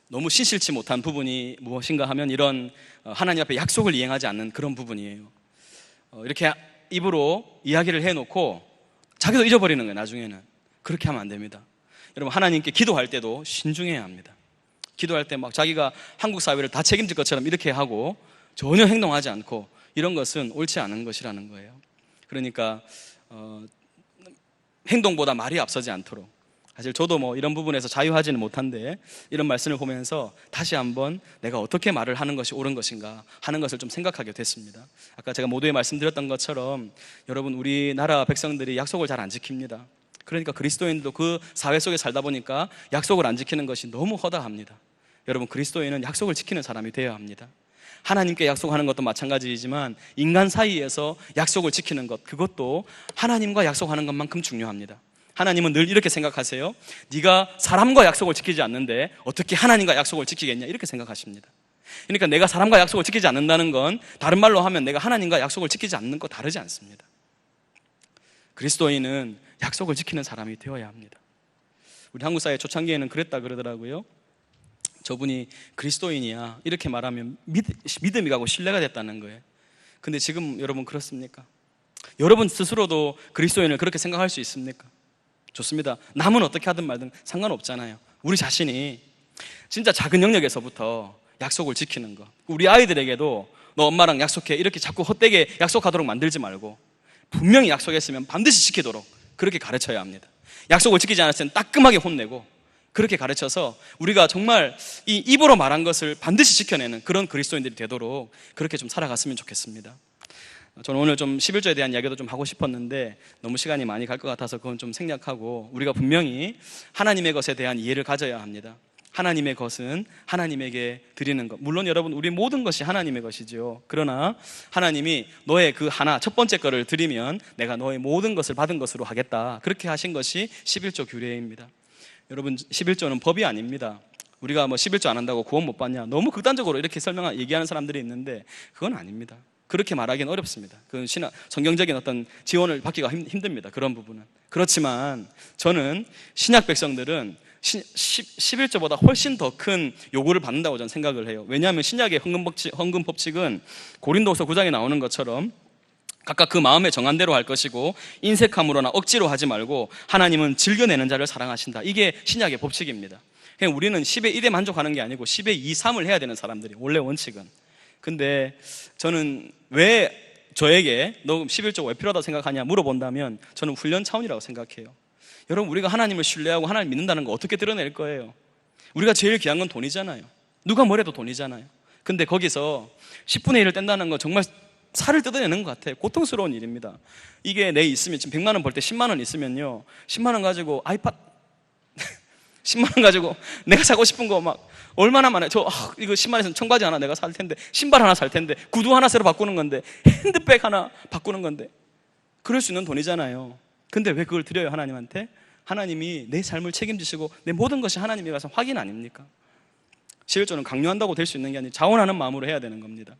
너무 신실치 못한 부분이 무엇인가 하면 이런 하나님 앞에 약속을 이행하지 않는 그런 부분이에요. 이렇게 입으로 이야기를 해놓고 자기도 잊어버리는 거예요. 나중에는. 그렇게 하면 안 됩니다. 여러분, 하나님께 기도할 때도 신중해야 합니다. 기도할 때 막 자기가 한국 사회를 다 책임질 것처럼 이렇게 하고 전혀 행동하지 않고 이런 것은 옳지 않은 것이라는 거예요. 그러니까 행동보다 말이 앞서지 않도록, 사실 저도 뭐 이런 부분에서 자유하지는 못한데 이런 말씀을 보면서 다시 한번 내가 어떻게 말을 하는 것이 옳은 것인가 하는 것을 좀 생각하게 됐습니다. 아까 제가 모두에 말씀드렸던 것처럼 여러분, 우리나라 백성들이 약속을 잘 안 지킵니다. 그러니까 그리스도인도 그 사회 속에 살다 보니까 약속을 안 지키는 것이 너무 허다합니다. 여러분, 그리스도인은 약속을 지키는 사람이 되어야 합니다. 하나님께 약속하는 것도 마찬가지이지만 인간 사이에서 약속을 지키는 것, 그것도 하나님과 약속하는 것만큼 중요합니다. 하나님은 늘 이렇게 생각하세요. 네가 사람과 약속을 지키지 않는데 어떻게 하나님과 약속을 지키겠냐, 이렇게 생각하십니다. 그러니까 내가 사람과 약속을 지키지 않는다는 건 다른 말로 하면 내가 하나님과 약속을 지키지 않는 거 다르지 않습니다. 그리스도인은 약속을 지키는 사람이 되어야 합니다. 우리 한국 사회 초창기에는 그랬다 그러더라고요. 저분이 그리스도인이야 이렇게 말하면 믿음이 가고 신뢰가 됐다는 거예요. 근데 지금 여러분 그렇습니까? 여러분 스스로도 그리스도인을 그렇게 생각할 수 있습니까? 좋습니다. 남은 어떻게 하든 말든 상관없잖아요. 우리 자신이 진짜 작은 영역에서부터 약속을 지키는 것. 우리 아이들에게도 너 엄마랑 약속해 이렇게 자꾸 헛되게 약속하도록 만들지 말고 분명히 약속했으면 반드시 지키도록 그렇게 가르쳐야 합니다. 약속을 지키지 않았을 땐 따끔하게 혼내고 그렇게 가르쳐서 우리가 정말 이 입으로 말한 것을 반드시 지켜내는 그런 그리스도인들이 되도록 그렇게 좀 살아갔으면 좋겠습니다. 저는 오늘 좀 11조에 대한 이야기도 좀 하고 싶었는데 너무 시간이 많이 갈 것 같아서 그건 좀 생략하고, 우리가 분명히 하나님의 것에 대한 이해를 가져야 합니다. 하나님의 것은 하나님에게 드리는 것. 물론 여러분, 우리 모든 것이 하나님의 것이죠. 그러나 하나님이 너의 그 하나, 첫 번째 거를 드리면 내가 너의 모든 것을 받은 것으로 하겠다, 그렇게 하신 것이 11조 규례입니다. 여러분, 11조는 법이 아닙니다. 우리가 뭐 11조 안 한다고 구원 못 받냐, 너무 극단적으로 이렇게 얘기하는 사람들이 있는데 그건 아닙니다. 그렇게 말하기는 어렵습니다. 그건 성경적인 어떤 지원을 받기가 힘듭니다. 그런 부분은. 그렇지만 저는 신약 백성들은 11조보다 훨씬 더 큰 요구를 받는다고 저는 생각을 해요. 왜냐하면 신약의 헌금 법칙은 고린도서 9장에 나오는 것처럼 각각 그 마음에 정한 대로 할 것이고 인색함으로나 억지로 하지 말고 하나님은 즐겨내는 자를 사랑하신다. 이게 신약의 법칙입니다. 그냥 우리는 10의 1에 만족하는 게 아니고 10의 2, 3을 해야 되는 사람들이 원래 원칙은. 근데 저는 왜 저에게 너 11조 왜 필요하다고 생각하냐 물어본다면 저는 훈련 차원이라고 생각해요. 여러분, 우리가 하나님을 신뢰하고 하나님을 믿는다는 거 어떻게 드러낼 거예요? 우리가 제일 귀한 건 돈이잖아요. 누가 뭐래도 돈이잖아요. 근데 거기서 10분의 1을 뗀다는 건 정말 살을 뜯어내는 것 같아요. 고통스러운 일입니다. 이게 내 있으면 지금 100만 원 벌 때 10만 원 있으면요, 10만 원 가지고 아이팟 10만 원 가지고 내가 사고 싶은 거 막 얼마나 많아요. 이거 10만 원에서는 청바지 하나 내가 살 텐데, 신발 하나 살 텐데, 구두 하나 새로 바꾸는 건데, 핸드백 하나 바꾸는 건데, 그럴 수 있는 돈이잖아요. 근데 왜 그걸 드려요, 하나님한테? 하나님이 내 삶을 책임지시고 내 모든 것이 하나님이 가서 확인 아닙니까? 11조는 강요한다고 될 수 있는 게 아니라 자원하는 마음으로 해야 되는 겁니다.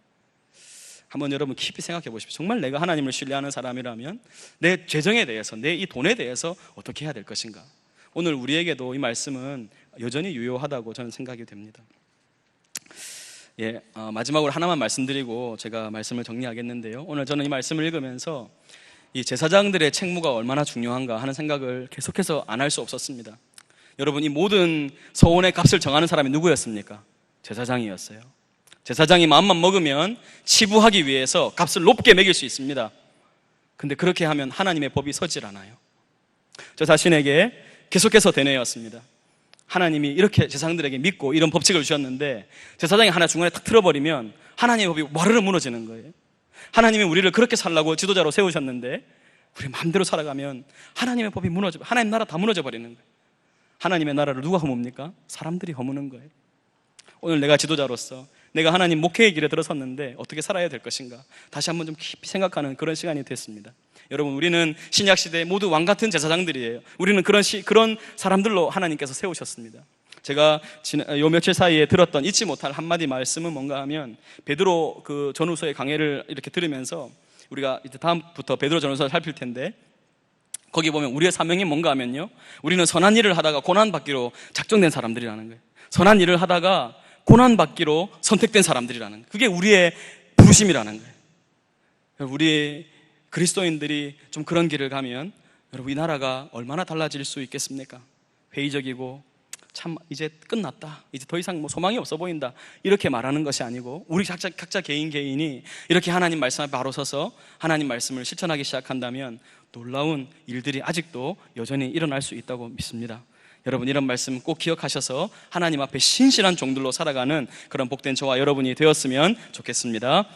한번 여러분 깊이 생각해 보십시오. 정말 내가 하나님을 신뢰하는 사람이라면 내 재정에 대해서, 내 이 돈에 대해서 어떻게 해야 될 것인가? 오늘 우리에게도 이 말씀은 여전히 유효하다고 저는 생각이 됩니다. 마지막으로 하나만 말씀드리고 제가 말씀을 정리하겠는데요. 오늘 저는 이 말씀을 읽으면서 이 제사장들의 책무가 얼마나 중요한가 하는 생각을 계속해서 안 할 수 없었습니다. 여러분, 이 모든 서원의 값을 정하는 사람이 누구였습니까? 제사장이었어요. 제사장이 마음만 먹으면 치부하기 위해서 값을 높게 매길 수 있습니다. 근데 그렇게 하면 하나님의 법이 서질 않아요. 저 자신에게 계속해서 되뇌었습니다. 하나님이 이렇게 제사장들에게 믿고 이런 법칙을 주셨는데 제사장이 하나 중간에 탁 틀어버리면 하나님의 법이 와르르 무너지는 거예요. 하나님이 우리를 그렇게 살라고 지도자로 세우셨는데 우리 마음대로 살아가면 하나님의 법이 하나님 나라 다 무너져 버리는 거예요. 하나님의 나라를 누가 허뭅니까? 사람들이 허무는 거예요. 오늘 내가 지도자로서 내가 하나님 목회의 길에 들어섰는데 어떻게 살아야 될 것인가 다시 한번 좀 깊이 생각하는 그런 시간이 됐습니다. 여러분, 우리는 신약 시대에 모두 왕 같은 제사장들이에요. 우리는 그런 사람들로 하나님께서 세우셨습니다. 제가 요 며칠 사이에 들었던 잊지 못할 한마디 말씀은 뭔가 하면, 베드로 그 전후서의 강해를 이렇게 들으면서 우리가 이제 다음부터 베드로 전후서를 살필 텐데, 거기 보면 우리의 사명이 뭔가 하면요, 우리는 선한 일을 하다가 고난받기로 작정된 사람들이라는 거예요. 선한 일을 하다가 고난받기로 선택된 사람들이라는 거예요. 그게 우리의 부르심이라는 거예요. 우리 그리스도인들이 좀 그런 길을 가면 여러분, 이 나라가 얼마나 달라질 수 있겠습니까? 회의적이고 참 이제 끝났다, 이제 더 이상 뭐 소망이 없어 보인다, 이렇게 말하는 것이 아니고, 우리 각자 개인이 이렇게 하나님 말씀 앞에 바로 서서 하나님 말씀을 실천하기 시작한다면 놀라운 일들이 아직도 여전히 일어날 수 있다고 믿습니다. 여러분, 이런 말씀 꼭 기억하셔서 하나님 앞에 신실한 종들로 살아가는 그런 복된 저와 여러분이 되었으면 좋겠습니다.